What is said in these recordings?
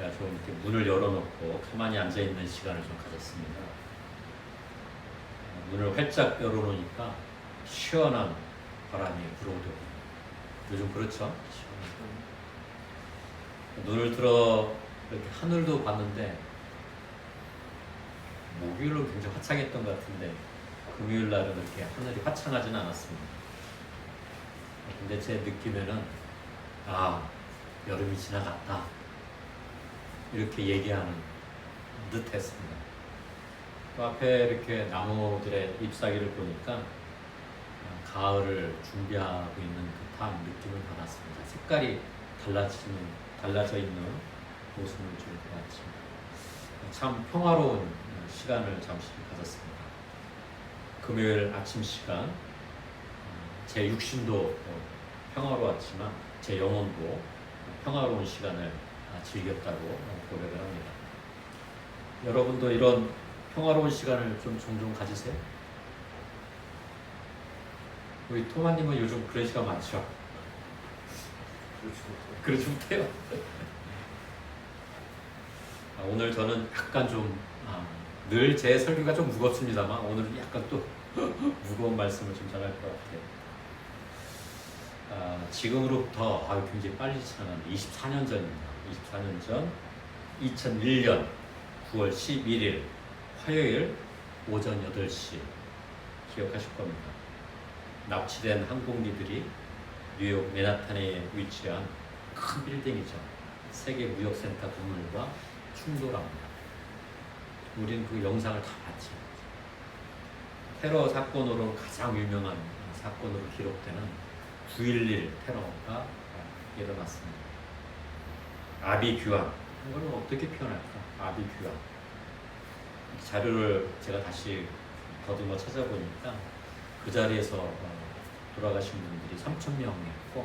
제가 좀 이렇게 문을 열어놓고 가만히 앉아있는 시간을 좀 가졌습니다. 문을 활짝 열어놓으니까 시원한 바람이 불어오더군요. 요즘 그렇죠? 눈을 들어 이렇게 하늘도 봤는데 목요일로 굉장히 화창했던 것 같은데 금요일 날은 그렇게 하늘이 화창하지는 않았습니다. 근데 제 느낌에는 여름이 지나갔다 이렇게 얘기하는 듯했습니다. 또 앞에 이렇게 나무들의 잎사귀를 보니까 가을을 준비하고 있는 듯한 느낌을 받았습니다. 색깔이 달라져 있는 모습을 좀 보았습니다. 참 평화로운 시간을 잠시 가졌습니다. 금요일 아침 시간, 제 육신도 평화로웠지만 제 영혼도 평화로운 시간을 즐겼다고 고백을 합니다. 여러분도 이런 평화로운 시간을 좀 종종 가지세요? 우리 토마님은 요즘 그런 시간 많죠? 그렇지 못해요. 오늘 저는 약간 좀 늘 제 설교가 좀 무겁습니다만 오늘은 약간 또 무거운 말씀을 좀 전할 것 같아요. 지금으로부터 굉장히 빨리 지나갔는데 24년 전입니다. 24년 전 2001년 9월 11일 화요일 오전 8시 기억하실 겁니다. 납치된 항공기들이 뉴욕 맨하탄에 위치한 큰 빌딩이죠. 세계 무역센터 건물과 충돌합니다. 우리는 그 영상을 다 봤죠. 테러 사건으로 가장 유명한 사건으로 기록되는 9.11 테러가 일어났습니다. 아비규환, 이걸 어떻게 표현할까? 아비규환. 자료를 제가 다시 더듬어 찾아보니까 그 자리에서 돌아가신 분들이 3,000명이었고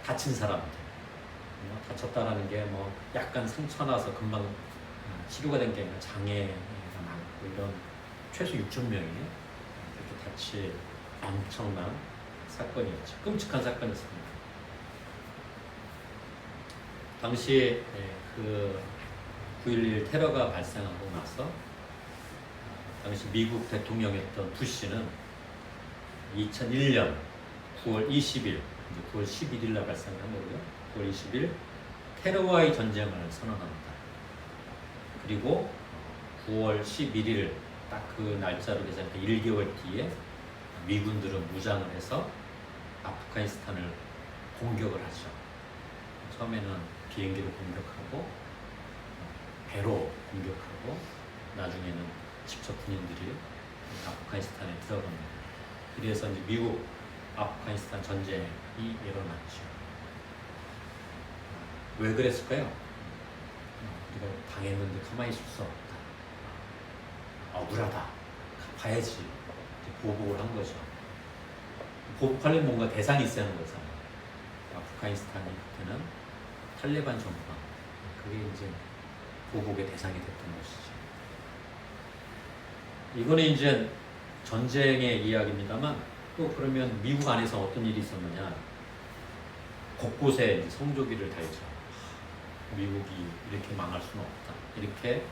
다친 사람들, 다쳤다라는 게 약간 상처 나서 금방 치료가 된 게 아니라 장애가 많고 이런 최소 6,000명이 이렇게 다친 엄청난 사건이었죠. 끔찍한 사건이었습니다. 당시 그 9.11 테러가 발생하고 나서 당시 미국 대통령이었던 부시는 2001년 9월 20일, 9월 11일 날 발생한 거고요. 9월 20일 테러와의 전쟁을 선언합니다. 그리고 9월 11일 딱 그 날짜로 계산해 1개월 뒤에 미군들은 무장을 해서 아프가니스탄을 공격을 하죠. 처음에는 비행기로 공격하고 배로 공격하고 나중에는 직접 군인들이 아프가니스탄에 들어갑니다. 그래서 이제 미국 아프가니스탄 전쟁이 일어났죠. 왜 그랬을까요? 우리가 당했는데 가만히 있을 수 없다. 억울하다. 가야지. 보복을 한 거죠. 보복하려면 뭔가 대상이 있어야 하는 거잖아요. 아프가니스탄이 그때는 탈레반 정부가 그게 이제 보복의 대상이 됐던 것이죠. 이거는 이제 전쟁의 이야기입니다만 또 그러면 미국 안에서 어떤 일이 있었느냐? 곳곳에 성조기를 달죠. 미국이 이렇게 망할 수는 없다. 이렇게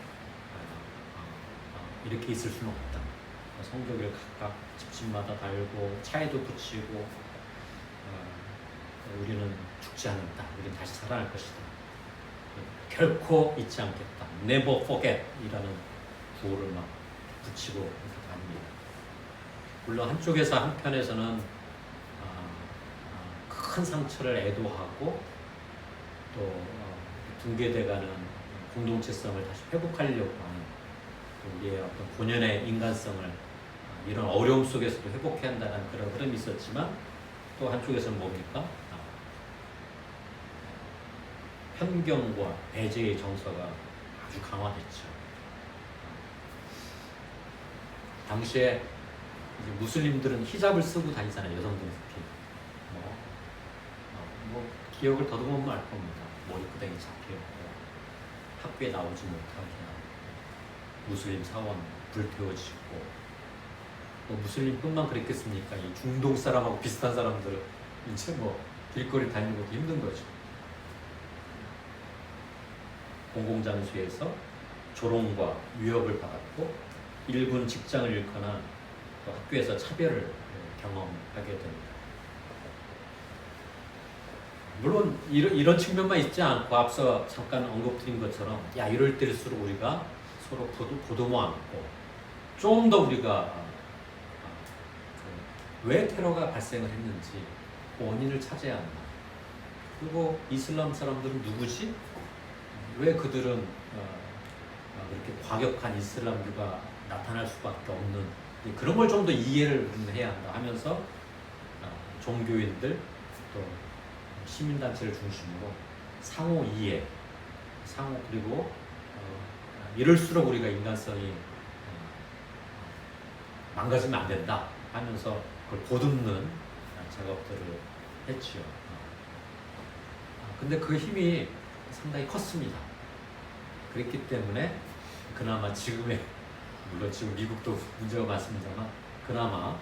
있을 수는 없다. 성조기를 각각 집집마다 달고 차에도 붙이고 우리는 죽지 않는다. 우리는 다시 살아날 것이다. 결코 잊지 않겠다. Never forget 이라는 구호를 막 붙이고 합니다. 물론 한편에서는 큰 상처를 애도하고 또 붕괴돼가는 공동체성을 다시 회복하려고 하는 우리의 어떤 본연의 인간성을 이런 어려움 속에서도 회복해야 한다는 그런 흐름이 있었지만 또 한쪽에서는 뭡니까? 편견과 배제의 정서가 아주 강화됐죠. 당시에 이제 무슬림들은 히잡을 쓰고 다니잖아요. 여성들 특히. 기억을 더듬으면 알 겁니다. 머리끄댕이 잡혀있고 학교에 나오지 못하게 하고 무슬림 사원 불태워지고 무슬림뿐만 그랬겠습니까? 이 중동 사람하고 비슷한 사람들은 이제 길거리 다니는 것도 힘든 거죠. 공공장소에서 조롱과 위협을 받았고 일군 직장을 잃거나 또 학교에서 차별을 경험하게 됩니다. 물론 이런 측면만 있지 않고 앞서 잠깐 언급드린 것처럼 이럴 때일수록 우리가 서로 보듬어 안고 좀 더 우리가 왜 테러가 발생을 했는지 그 원인을 찾아야 한다. 그리고 이슬람 사람들은 누구지? 왜 그들은 그렇게 과격한 이슬람교가 나타날 수밖에 없는 그런 걸 좀 더 이해를 해야 한다 하면서 종교인들 또 시민단체를 중심으로 상호 이해, 그리고 이럴수록 우리가 인간성이 망가지면 안 된다 하면서 그걸 보듬는 작업들을 했지요. 근데 그 힘이 상당히 컸습니다. 그랬기 때문에 그나마 지금의, 물론 지금 미국도 문제가 많습니다만 그나마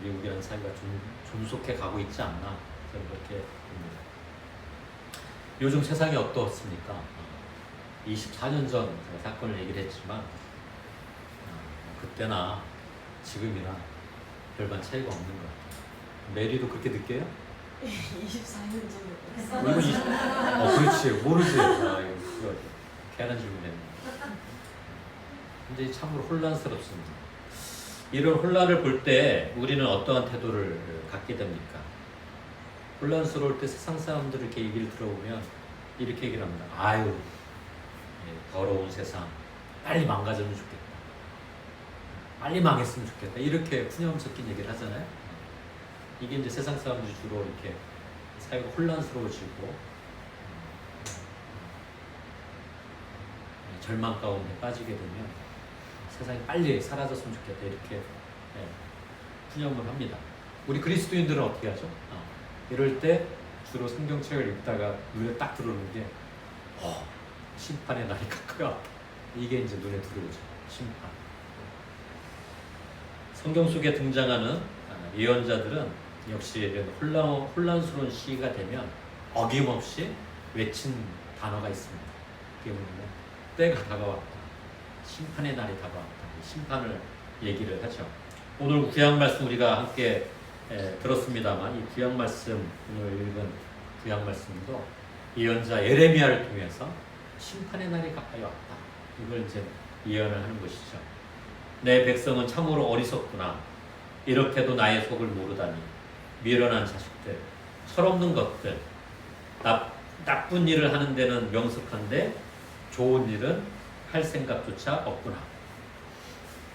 미국이라는 사회가 좀 존속해 가고 있지 않나 저는 그렇게 봅니다. 요즘 세상이 어떻습니까? 24년 전 사건을 얘기를 했지만 그때나 지금이나 별반 차이가 없는 것 같아요. 메리도 그렇게 느껴요? 24년 전에 그렇지. 모르지. 이거 희한한 질문이네. 근데 참으로 혼란스럽습니다. 이런 혼란을 볼 때 우리는 어떠한 태도를 갖게 됩니까? 혼란스러울 때 세상 사람들 이렇게 얘기를 들어보면 이렇게 얘기를 합니다. 더러운 세상 빨리 망가졌으면 좋겠다. 빨리 망했으면 좋겠다. 이렇게 푸념 섞인 얘기를 하잖아요. 이게 이제 세상 사람들이 주로 이렇게 사회가 혼란스러워지고 절망 가운데 빠지게 되면 세상이 빨리 사라졌으면 좋겠다. 이렇게 푸념을 합니다. 우리 그리스도인들은 어떻게 하죠? 이럴 때 주로 성경책을 읽다가 눈에 딱 들어오는 게 심판의 날이 가까이 왔다. 이게 이제 눈에 들어오죠. 심판. 성경 속에 등장하는 예언자들은 역시 이런 혼란스러운 시기가 되면 어김없이 외친 단어가 있습니다. 그게 뭐냐면 때가 다가왔다. 심판의 날이 다가왔다. 심판을 얘기를 하죠. 오늘 구약 말씀 우리가 함께 들었습니다만 이 구약 말씀, 오늘 읽은 구약 말씀도 예언자 예레미야를 통해서 심판의 날이 가까이 왔다. 이걸 이제 예언을 하는 것이죠. 내 백성은 참으로 어리석구나. 이렇게도 나의 속을 모르다니. 미련한 자식들, 철없는 것들. 나쁜 일을 하는 데는 명석한데 좋은 일은 할 생각조차 없구나.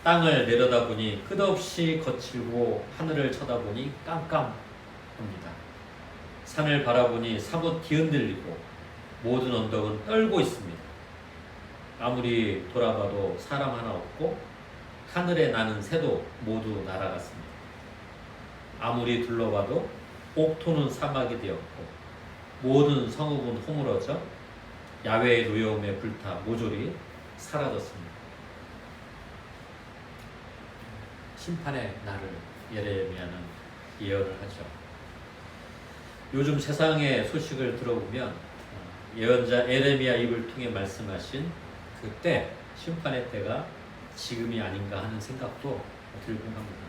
땅을 내려다보니 끝없이 거칠고 하늘을 쳐다보니 깜깜합니다. 산을 바라보니 사뭇 뒤흔들리고 모든 언덕은 떨고 있습니다. 아무리 돌아봐도 사람 하나 없고 하늘에 나는 새도 모두 날아갔습니다. 아무리 둘러봐도 옥토는 사막이 되었고 모든 성읍은 허물어져 야외의 노여움에 불타 모조리 사라졌습니다. 심판의 날을 예레미야는 예언을 하죠. 요즘 세상의 소식을 들어보면 예언자 예레미야 입을 통해 말씀하신 그때 심판의 때가 지금이 아닌가 하는 생각도 들곤 합니다.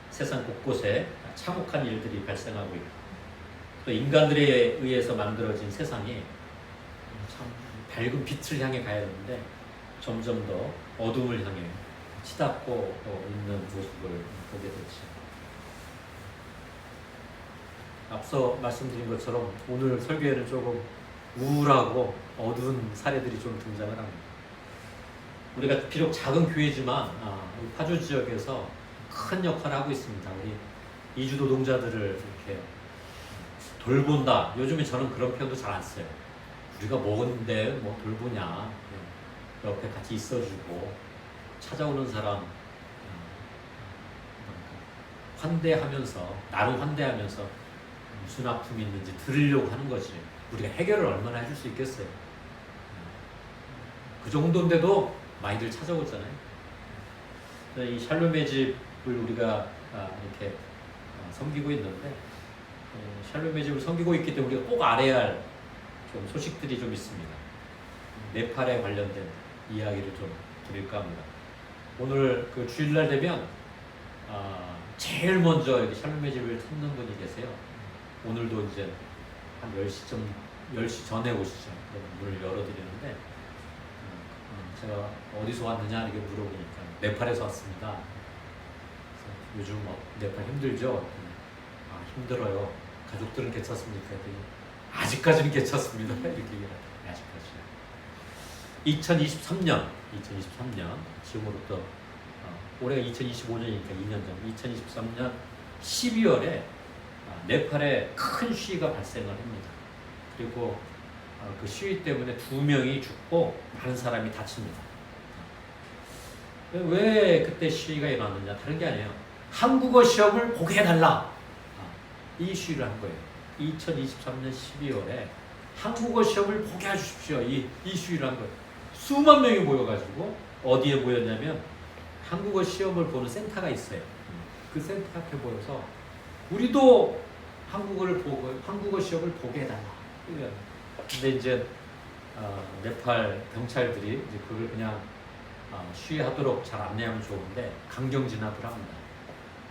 세상 곳곳에 참혹한 일들이 발생하고 있고 또 인간들에 의해서 만들어진 세상이 참 밝은 빛을 향해 가야 하는데 점점 더 어둠을 향해 치닫고 있는 모습을 보게 되죠. 앞서 말씀드린 것처럼 오늘 설교에는 조금 우울하고 어두운 사례들이 좀 등장을 합니다. 우리가 비록 작은 교회지만 파주 지역에서 큰 역할을 하고 있습니다. 우리 이주 노동자들을 이렇게 돌본다. 요즘에 저는 그런 표현도 잘 안 써요. 우리가 뭔데 뭐 돌보냐. 옆에 같이 있어주고 찾아오는 사람 환대하면서 나를 환대하면서 무슨 아픔이 있는지 들으려고 하는 거지. 우리가 해결을 얼마나 해줄 수 있겠어요. 그 정도인데도 많이들 찾아오잖아요. 이 샬롬의 집을 우리가 이렇게 섬기고 있는데 샬롬의 집을 섬기고 있기 때문에 우리가 꼭 알아야 할 좀 소식들이 좀 있습니다. 네팔에 관련된 이야기를 좀 드릴까 합니다. 오늘 그 주일날 되면 제일 먼저 이렇게 샬롬의 집을 찾는 분이 계세요. 오늘도 이제 한 10시 전에 오시죠. 문을 열어드리는데 제가 어디서 왔느냐 이렇게 물어보니까 네팔에서 왔습니다. 그래서 요즘 네팔 힘들죠? 힘들어요. 가족들은 괜찮습니까? 아직까지는 괜찮습니다. 이렇게 얘기를 해요. 아직까지. 2023년 지금으로부터 올해가 2025년이니까 2년 전 2023년 12월에 네팔에 큰 시위가 발생을 합니다. 그리고 그 시위 때문에 2명이 죽고 많은 사람이 다칩니다. 왜 그때 시위가 일어났느냐? 다른 게 아니에요. 한국어 시험을 보게 해달라. 이 시위를 한 거예요. 2023년 12월에 한국어 시험을 보게 해주십시오. 이 시위를 한 거예요. 수만 명이 모여가지고 어디에 모였냐면 한국어 시험을 보는 센터가 있어요. 그 센터 앞에 모여서 우리도 한국어 시험을 보게 해달라. 근데 이제 네팔 경찰들이 이제 그걸 그냥 시위하도록 잘 안내하면 좋은데 강경 진압을 합니다.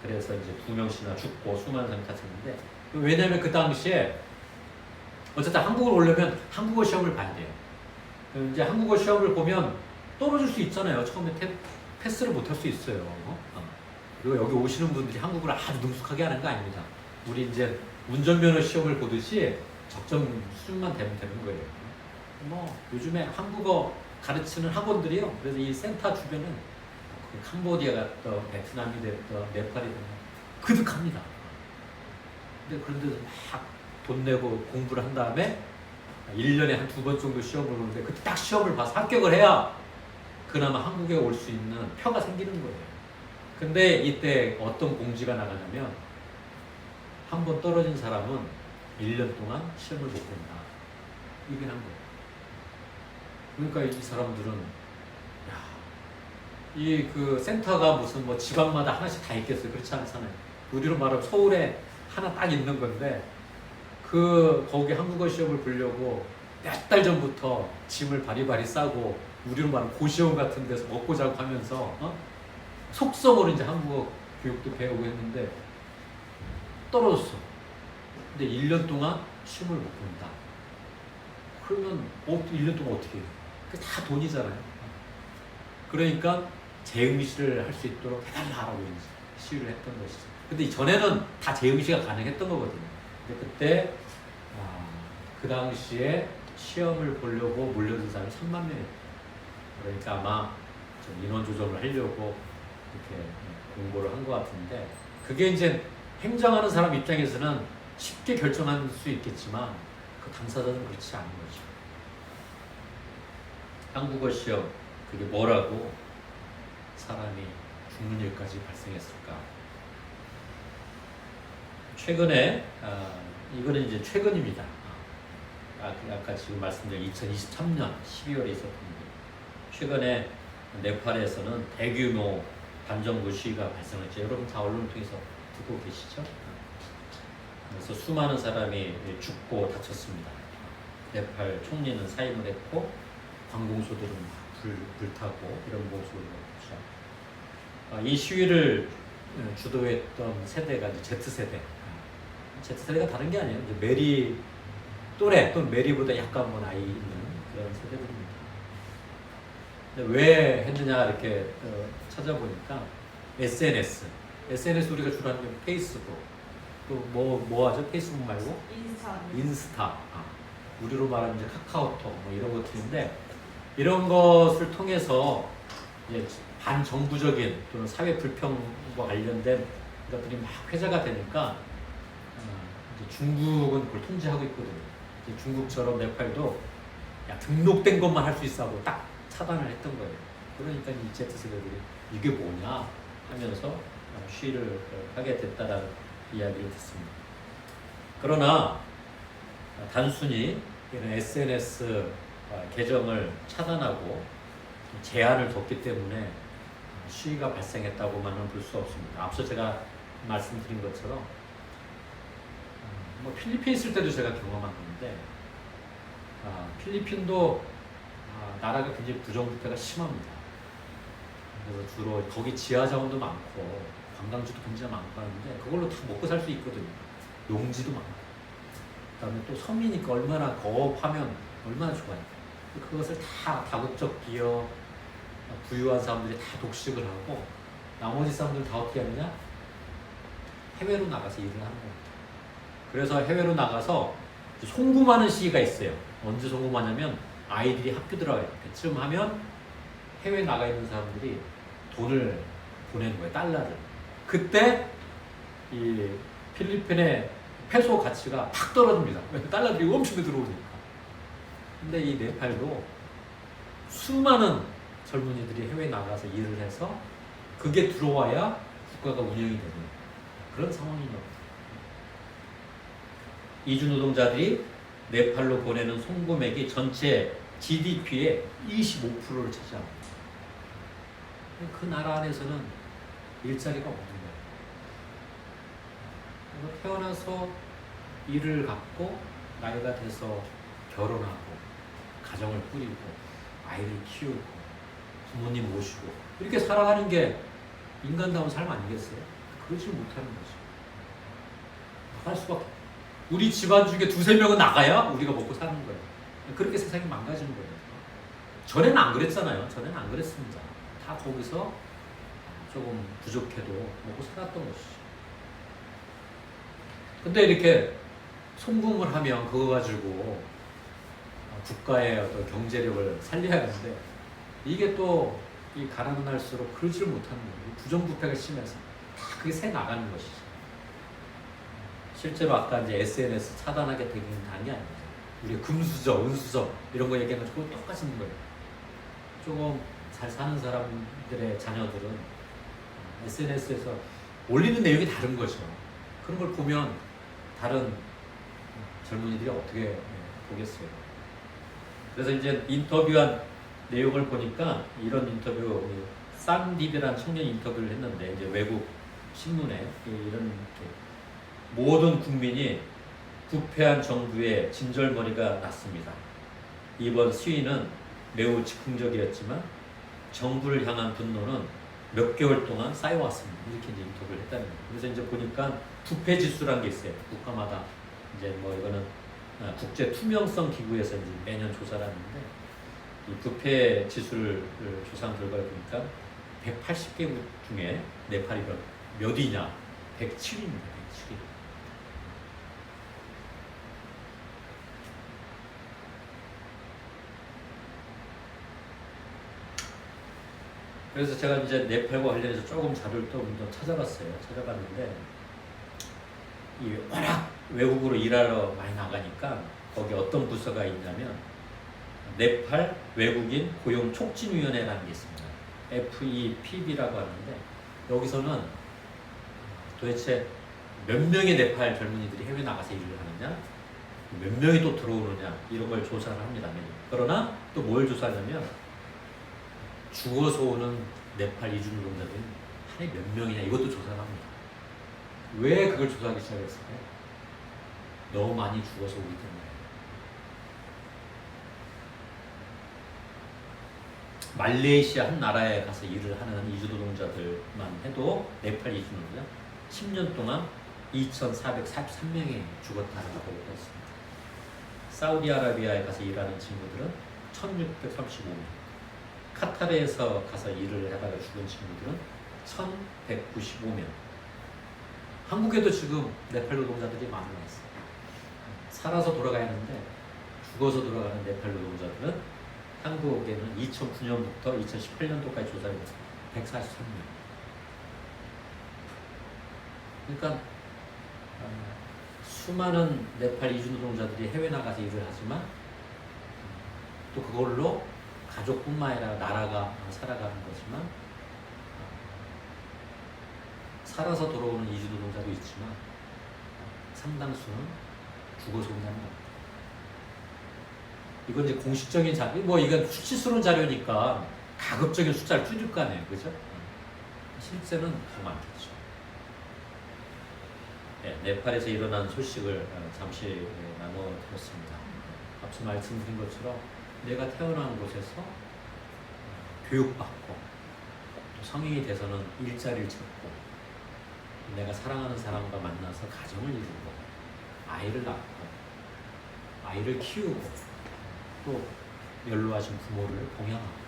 그래서 이제 2명씩이나 죽고 수많은 사람이 다쳤는데 왜냐하면 그 당시에 어쨌든 한국을 오려면 한국어 시험을 봐야 돼요. 이제 한국어 시험을 보면 떨어질 수 있잖아요. 처음에 패스를 못 할 수 있어요. 그리고 여기 오시는 분들이 한국어를 아주 능숙하게 하는 거 아닙니다. 우리 이제 운전면허 시험을 보듯이 적정 수준만 되면 되는 거예요. 요즘에 한국어 가르치는 학원들이요. 그래서 이 센터 주변은 캄보디아 갔다, 베트남이 됐다, 네팔이 됐다, 그득합니다. 근데 그런 데서 막 돈 내고 공부를 한 다음에 1년에 한 2번 정도 시험을 보는데 그때 딱 시험을 봐서 합격을 해야 그나마 한국에 올 수 있는 표가 생기는 거예요. 근데 이때 어떤 공지가 나가냐면 한 번 떨어진 사람은 1년 동안 시험을 못 본다. 이게 한 거예요. 그러니까 이 사람들은 이 그 센터가 무슨 뭐 지방마다 하나씩 다 있겠어요. 그렇지 않잖아요. 우리로 말하면 서울에 하나 딱 있는 건데 거기 한국어 시험을 보려고 몇 달 전부터 짐을 바리바리 싸고 우리로 말하면 고시원 같은 데서 먹고 자고 하면서 속성으로 이제 한국어 교육도 배우고 했는데 떨어졌어. 근데 1년 동안 시험을 못 본다. 그러면 1년 동안 어떻게 해요? 그게 다 돈이잖아요. 그러니까 재응시를 할 수 있도록 해달라고 시위를 했던 것이죠. 근데 전에는 다 재응시가 가능했던 거거든요. 근데 그때 그 당시에 시험을 보려고 몰려든 사람이 3만 명이었어요. 그러니까 아마 좀 인원 조정을 하려고 이렇게 공고를 한 것 같은데 그게 이제 행정하는 사람 입장에서는 쉽게 결정할 수 있겠지만 그 당사자는 그렇지 않은 거죠. 한국어 시험 그게 뭐라고 사람이 죽는 일까지 발생했을까? 최근에 이거는 이제 최근입니다. 아까 지금 말씀드린 2023년 12월에 있었던 일. 최근에 네팔에서는 대규모 반정부 시위가 발생했죠. 여러분 다 언론을 통해서 듣고 계시죠? 그래서 수많은 사람이 죽고 다쳤습니다. 네팔 총리는 사임을 했고 관공서들은 불타고 이런 모습을 보였죠. 이 시위를 주도했던 세대가 이제 Z세대. Z세대가 다른 게 아니에요. 이제 메리 또래 또는 메리보다 약간 뭐 나이 있는 그런 세대들입니다. 왜 했느냐 이렇게 찾아보니까 SNS 우리가 주로 하는 게 페이스북 또 뭐 하죠? 페이스북 말고 인스타 우리로 말하면 이제 카카오톡 뭐 이런 것들인데 이런 것을 통해서 이제 반정부적인 또는 사회 불평과 관련된 것들이 막 회자가 되니까 이제 중국은 그걸 통제하고 있거든요. 이제 중국처럼 네팔도 등록된 것만 할 수 있어 하고 딱 차단을 했던 거예요. 그러니까 이 Z세대들이 이게 뭐냐 하면서 시위를 하게 됐다라는 이야기를 듣습니다. 그러나 단순히 이런 SNS 계정을 차단하고 제한을 뒀기 때문에 시위가 발생했다고만은 볼 수 없습니다. 앞서 제가 말씀드린 것처럼 필리핀에 있을 때도 제가 경험한 건데 필리핀도 나라가 굉장히 부정부패가 심합니다. 그래서 주로 거기 지하 자원도 많고 관광지도 굉장히 많고 하는데 그걸로 다 먹고 살 수 있거든요. 용지도 많고. 그다음에 또 섬이니까 얼마나 거업하면 얼마나 좋아요. 그것을 다 다국적 기업, 부유한 사람들이 다 독식을 하고 나머지 사람들 다 어떻게 하느냐? 해외로 나가서 일을 하는 겁니다. 그래서 해외로 나가서 송금하는 시기가 있어요. 언제 송금하냐면 아이들이 학교 들어갈 때쯤 하면 해외 나가 있는 사람들이 돈을 보내는 거예요. 달러를. 그때 이 필리핀의 페소 가치가 팍 떨어집니다. 달러들이 엄청 들어오니까. 근데 이 네팔도 수많은 젊은이들이 해외 나가서 일을 해서 그게 들어와야 국가가 운영이 되는 그런 상황인 겁니다. 이주 노동자들이 네팔로 보내는 송금액이 전체 GDP의 25%를 차지합니다. 그 나라 안에서는 일자리가 없는 거예요. 태어나서 일을 갖고 나이가 돼서 결혼하고 가정을 꾸리고 아이를 키우고 부모님 모시고 이렇게 살아가는 게 인간다운 삶 아니겠어요? 그러지 못하는 거죠. 나갈 수밖에. 우리 집안 중에 두세 명은 나가야 우리가 먹고 사는 거예요. 그렇게 세상이 망가지는 거예요. 전에는 안 그랬잖아요. 전에는 안 그랬습니다. 다 거기서 조금 부족해도 먹고 살았던 것이죠. 근데 이렇게 송금을 하면 그거 가지고 국가의 어떤 경제력을 살려야 하는데 이게 또 이 가난은 할수록 그러지를 못하는 거예요. 부정부패가 심해서 다 그게 새 나가는 것이죠. 실제로 아까 이제 SNS 차단하게 되는 단이 아닙니다. 우리가 금수저, 은수저 이런 거 얘기하면 그거 똑같은 거예요. 조금 잘 사는 사람들의 자녀들은 SNS에서 올리는 내용이 다른 거죠. 그런 걸 보면 다른 젊은이들이 어떻게 보겠어요. 그래서 이제 인터뷰한 내용을 보니까 이런 인터뷰, 산디베라는 청년 인터뷰를 했는데 이제 외국 신문에 이런 모든 국민이 부패한 정부의 진절머리가 났습니다. 이번 시위는 매우 즉흥적이었지만 정부를 향한 분노는 몇 개월 동안 쌓여왔습니다. 이렇게 이제 인터뷰를 했다는 거예요. 그래서 이제 보니까 부패 지수라는 게 있어요. 국가마다 이제 뭐 이거는 국제 투명성 기구에서 이제 매년 조사를 하는데 이 부패 지수를 조사한 결과를 보니까 180개국 중에 네팔이 몇 위냐? 107위입니다. 107위. 그래서 제가 이제 네팔과 관련해서 조금 자료를 좀 더 찾아봤어요. 찾아봤는데 이 워낙 외국으로 일하러 많이 나가니까 거기 어떤 부서가 있냐면 네팔 외국인 고용 촉진위원회라는 게 있습니다. FEPB라고 하는데 여기서는 도대체 몇 명의 네팔 젊은이들이 해외 나가서 일을 하느냐, 몇 명이 또 들어오느냐 이런 걸 조사를 합니다. 그러나 또 뭘 조사하냐면 죽어서 오는 네팔 이주 노동자들이 한 해 몇 명이냐 이것도 조사를 합니다. 왜 그걸 조사하기 시작했을까요? 너무 많이 죽어서 오기 때문에. 말레이시아 한 나라에 가서 일을 하는 이주 노동자들만 해도 네팔 이주 노동자 10년 동안 2,443명이 죽었다라고 했습니다. 사우디아라비아에 가서 일하는 친구들은 1,635명, 카타르에서 가서 일을 하다가 죽은 친구들은 1,195명. 한국에도 지금 네팔 노동자들이 많이 와 있어요. 살아서 돌아가야 하는데 죽어서 돌아가는 네팔 노동자들은 한국에는 2009년부터 2018년도까지 조사해서 143명. 그러니까 수많은 네팔 이주 노동자들이 해외 나가서 일을 하지만 또 그걸로 가족뿐만 아니라 나라가 살아가는 거지만 살아서 돌아오는 이주 노동자도 있지만 상당수는 죽어서 온다는 겁니다. 이건 이제 공식적인 자료, 뭐 이건 수치스러운 자료니까 가급적인 숫자를 줄일 거 아니에요, 그죠? 실제는 더 많겠죠. 네, 네팔에서 일어난 소식을 잠시 나눠드렸습니다. 앞서 말씀드린 것처럼 내가 태어난 곳에서 교육받고 또 성인이 돼서는 일자리를 찾고 내가 사랑하는 사람과 만나서 가정을 이루고 아이를 낳고 아이를 키우고 또 연로하신 부모를 봉양하고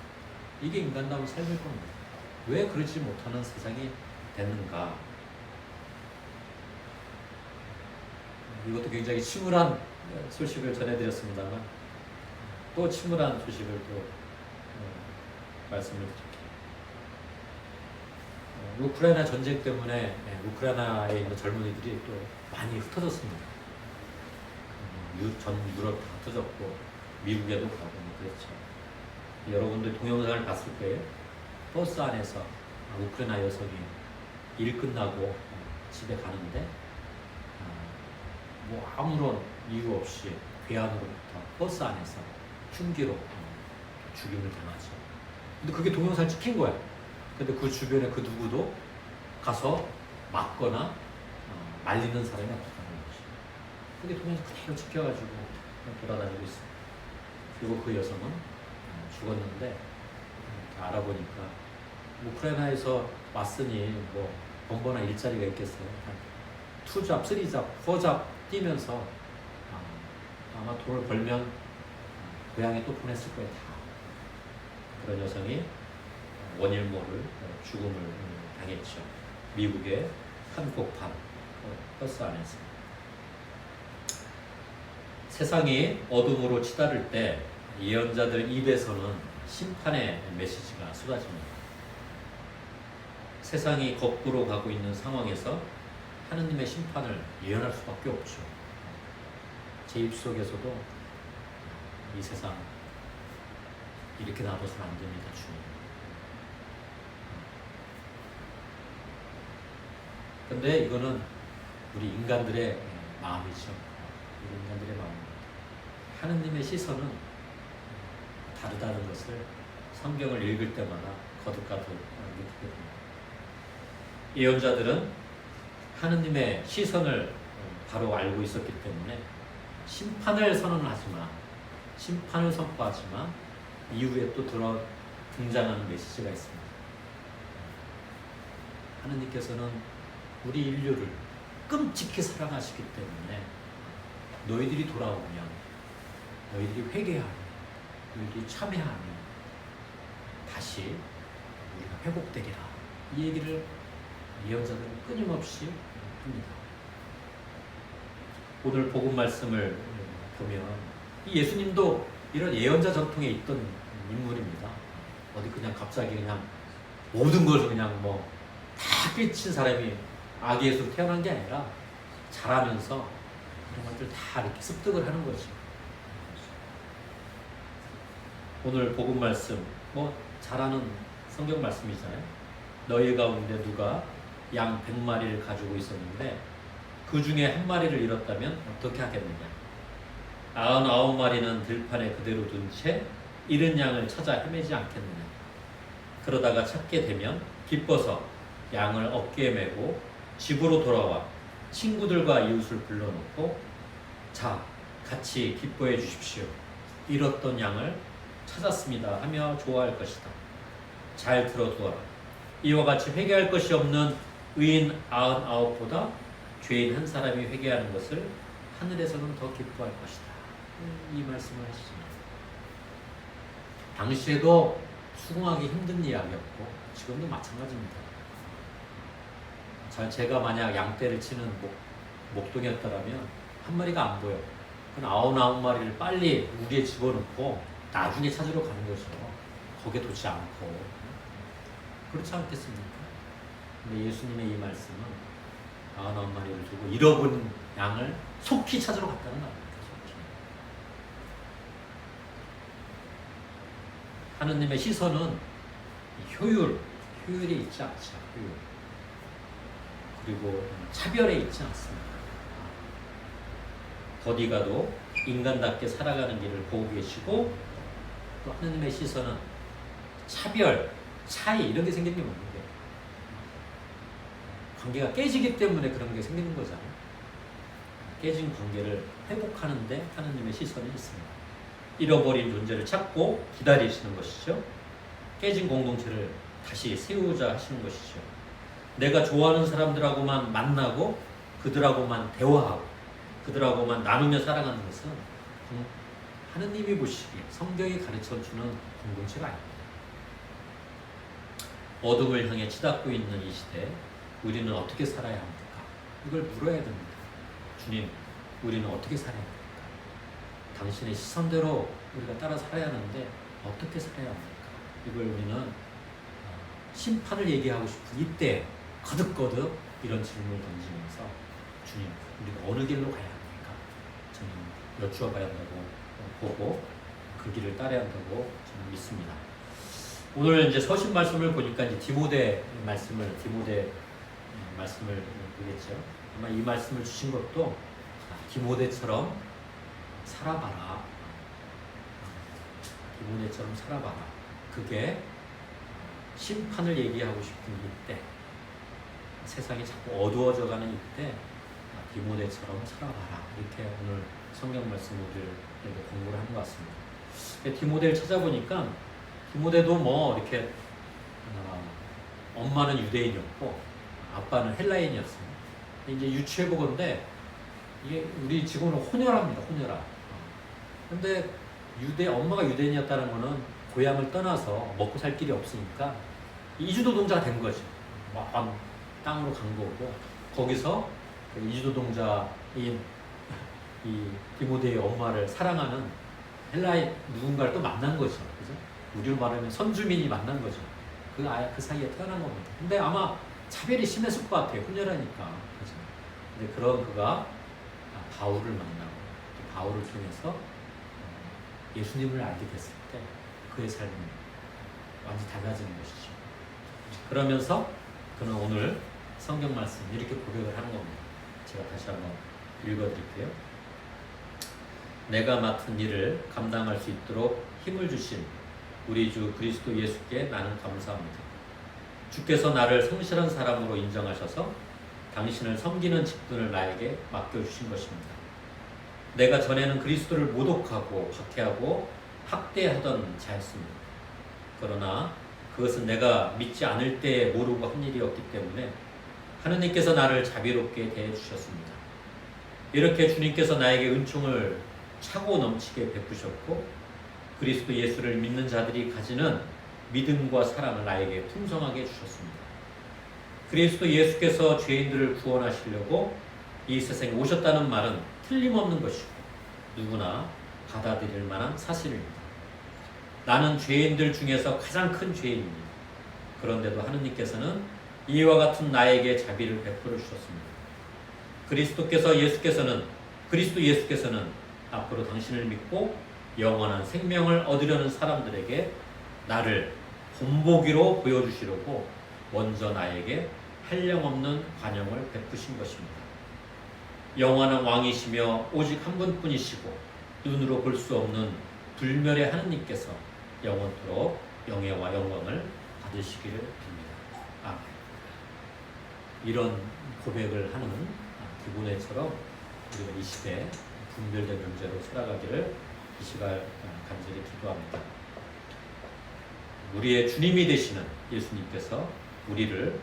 이게 인간다운 삶일 겁니다. 왜 그러지 못하는 세상이 됐는가? 이것도 굉장히 침울한 소식을 전해드렸습니다만 또 침울한 소식을 또 말씀을 드릴게요. 우크라이나 전쟁 때문에 우크라이나에 있는 젊은이들이 또 많이 흩어졌습니다. 전 유럽 다 흩어졌고 미국에도 가고 그랬죠. 여러분들 동영상을 봤을 거예요. 버스 안에서 우크라이나 여성이 일 끝나고 집에 가는데 뭐 아무런 이유 없이 괴한으로부터 버스 안에서 흉기로 죽임을 당하죠. 근데 그게 동영상 찍힌 거야. 근데 그 주변에 그 누구도 가서 막거나 말리는 사람이 없었다는 거지. 그게 동영상 그대로 찍혀가지고 돌아다니고 있어요. 그리고 그 여성은 죽었는데 알아보니까 우크라이나에서 왔으니 뭐 번번아 일자리가 있겠어요. 한 2잡, 3잡, 4잡 뛰면서 아마 돈을 벌면 고향에 또 보냈을 거예요. 다. 그런 여성이 원일 모를 죽음을 당했죠. 미국의 한복판 버스 안에서. 세상이 어둠으로 치달을 때 예언자들 입에서는 심판의 메시지가 쏟아집니다. 세상이 거꾸로 가고 있는 상황에서 하느님의 심판을 예언할 수밖에 없죠. 제 입속에서도 이 세상 이렇게 놔둬서는 안 됩니다, 주님. 근데 이거는 우리 인간들의 마음이죠. 우리 인간들의 마음입니다. 하느님의 시선은 다르다는 것을 성경을 읽을 때마다 거듭거듭 느끼게 됩니다. 예언자들은 하느님의 시선을 바로 알고 있었기 때문에 심판을 선언하지만 심판을 선포하지만 이후에 또 등장하는 메시지가 있습니다. 하느님께서는 우리 인류를 끔찍히 사랑하시기 때문에 너희들이 돌아오면 너희들이 회개하면 너희들이 참회하면 다시 우리가 회복되리라. 이 얘기를 예언자들은 끊임없이 합니다. 오늘 복음 말씀을 보면 이 예수님도 이런 예언자 전통에 있던 인물입니다. 어디 그냥 갑자기 그냥 모든 것을 그냥 뭐 다 끼친 사람이 아기에서 태어난 게 아니라 자라면서 그런 것들 다 이렇게 습득을 하는 거죠. 오늘 복음 말씀 뭐 잘하는 성경 말씀이잖아요. 너희 가운데 누가 양 100마리를 가지고 있었는데 그 중에 한 마리를 잃었다면 어떻게 하겠느냐? 99마리는 들판에 그대로 둔 채 잃은 양을 찾아 헤매지 않겠느냐? 그러다가 찾게 되면 기뻐서 양을 어깨에 메고 집으로 돌아와 친구들과 이웃을 불러놓고 자, 같이 기뻐해 주십시오. 잃었던 양을 찾았습니다 하며 좋아할 것이다. 잘 들어두어라. 이와 같이 회개할 것이 없는 의인 99보다 죄인 한 사람이 회개하는 것을 하늘에서는 더 기뻐할 것이다. 이 말씀을 하시죠. 당시에도 수긍하기 힘든 이야기였고 지금도 마찬가지입니다. 제가 만약 양떼를 치는 목동이었더라면 한 마리가 안 보여. 그럼 99마리를 빨리 우리에 집어넣고 나중에 찾으러 가는 거죠. 거기에 돋지 않고. 그렇지 않겠습니까? 근데 예수님의 이 말씀은 99마리를 두고 잃어버린 양을 속히 찾으러 갔다는 말입니다. 속히. 하느님의 시선은 효율에 있지 않죠. 효율. 그리고 차별에 있지 않습니다. 어디 가도 인간답게 살아가는 길을 보고 계시고 또 하느님의 시선은 차별, 차이 이런 게 생기는 게 없는데 관계가 깨지기 때문에 그런 게 생기는 거잖아요. 깨진 관계를 회복하는데 하느님의 시선이 있습니다. 잃어버린 존재를 찾고 기다리시는 것이죠. 깨진 공동체를 다시 세우자 하시는 것이죠. 내가 좋아하는 사람들하고만 만나고 그들하고만 대화하고 그들하고만 나누며 살아가는 것은 하느님이 보시기에 성경이 가르쳐주는 공동체가 아닙니다. 어둠을 향해 치닫고 있는 이 시대에 우리는 어떻게 살아야 합니까? 이걸 물어야 됩니다. 주님, 우리는 어떻게 살아야 합니까? 당신의 시선대로 우리가 따라 살아야 하는데 어떻게 살아야 합니까? 이걸 우리는 심판을 얘기하고 싶은 이때 거듭거듭 이런 질문을 던지면서 주님, 우리가 어느 길로 가야 합니까? 저는 여쭈어봐야 한다고 보고 그 길을 따라야 한다고 저는 믿습니다. 오늘 이제 서신 말씀을 보니까 이제 디모데 말씀을 보겠죠. 아마 이 말씀을 주신 것도 디모데처럼 살아봐라. 디모데처럼 살아봐라. 그게 심판을 얘기하고 싶은 이때, 세상이 자꾸 어두워져가는 이때 디모데처럼 살아봐라. 이렇게 오늘 성경 말씀을 공부를 한 것 같습니다. 디모데를 찾아보니까 디모데도 뭐 이렇게 엄마는 유대인이었고 아빠는 헬라인이었어요. 이제 유추해보건데 이게 우리 지금은 혼혈합니다. 혼혈아. 근데 엄마가 유대인이었다는 거는 고향을 떠나서 먹고 살 길이 없으니까 이주노동자가 된 거죠. 땅으로 간 거고 거기서 이주노동자인 이 디모데의 엄마를 사랑하는 헬라인 누군가를 또 만난 거죠. 그죠? 우리로 말하면 선주민이 만난 거죠. 그 사이에 태어난 겁니다. 근데 아마 차별이 심했을 것 같아요. 혼혈하니까. 그죠? 근데 그런 그가 바울을 만나고 바울을 통해서 예수님을 알게 됐을 때 그의 삶이 완전히 달라지는 것이죠. 그러면서 그는 오늘 성경 말씀 이렇게 고백을 하는 겁니다. 제가 다시 한번 읽어드릴게요. 내가 맡은 일을 감당할 수 있도록 힘을 주신 우리 주 그리스도 예수께 나는 감사합니다. 주께서 나를 성실한 사람으로 인정하셔서 당신을 섬기는 직분을 나에게 맡겨주신 것입니다. 내가 전에는 그리스도를 모독하고 박해하고 학대하던 자였습니다. 그러나 그것은 내가 믿지 않을 때에 모르고 한 일이었기 때문에 하느님께서 나를 자비롭게 대해주셨습니다. 이렇게 주님께서 나에게 은총을 차고 넘치게 베푸셨고 그리스도 예수를 믿는 자들이 가지는 믿음과 사랑을 나에게 풍성하게 주셨습니다. 그리스도 예수께서 죄인들을 구원하시려고 이 세상에 오셨다는 말은 틀림없는 것이고 누구나 받아들일 만한 사실입니다. 나는 죄인들 중에서 가장 큰 죄인입니다. 그런데도 하느님께서는 이와 같은 나에게 자비를 베풀어 주셨습니다. 그리스도 예수께서는 앞으로 당신을 믿고 영원한 생명을 얻으려는 사람들에게 나를 본보기로 보여주시려고 먼저 나에게 한량없는 관용을 베푸신 것입니다. 영원한 왕이시며 오직 한 분뿐이시고 눈으로 볼 수 없는 불멸의 하느님께서 영원토록 영예와 영광을 받으시기를 빕니다. 아멘. 이런 고백을 하는 디모데처럼 우리가 이 시대 분별된 존재로 살아가기를 이 시간 간절히 기도합니다. 우리의 주님이 되시는 예수님께서 우리를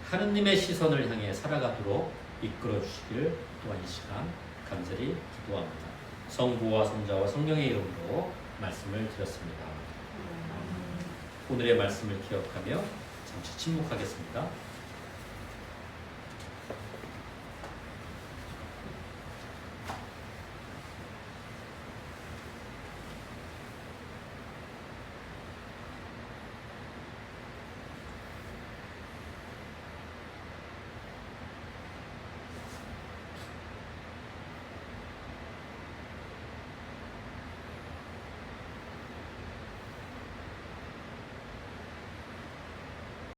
하느님의 시선을 향해 살아가도록 이끌어 주시기를 또한 이 시간 간절히 기도합니다. 성부와 성자와 성령의 이름으로 말씀을 드렸습니다. 오늘의 말씀을 기억하며 잠시 침묵하겠습니다.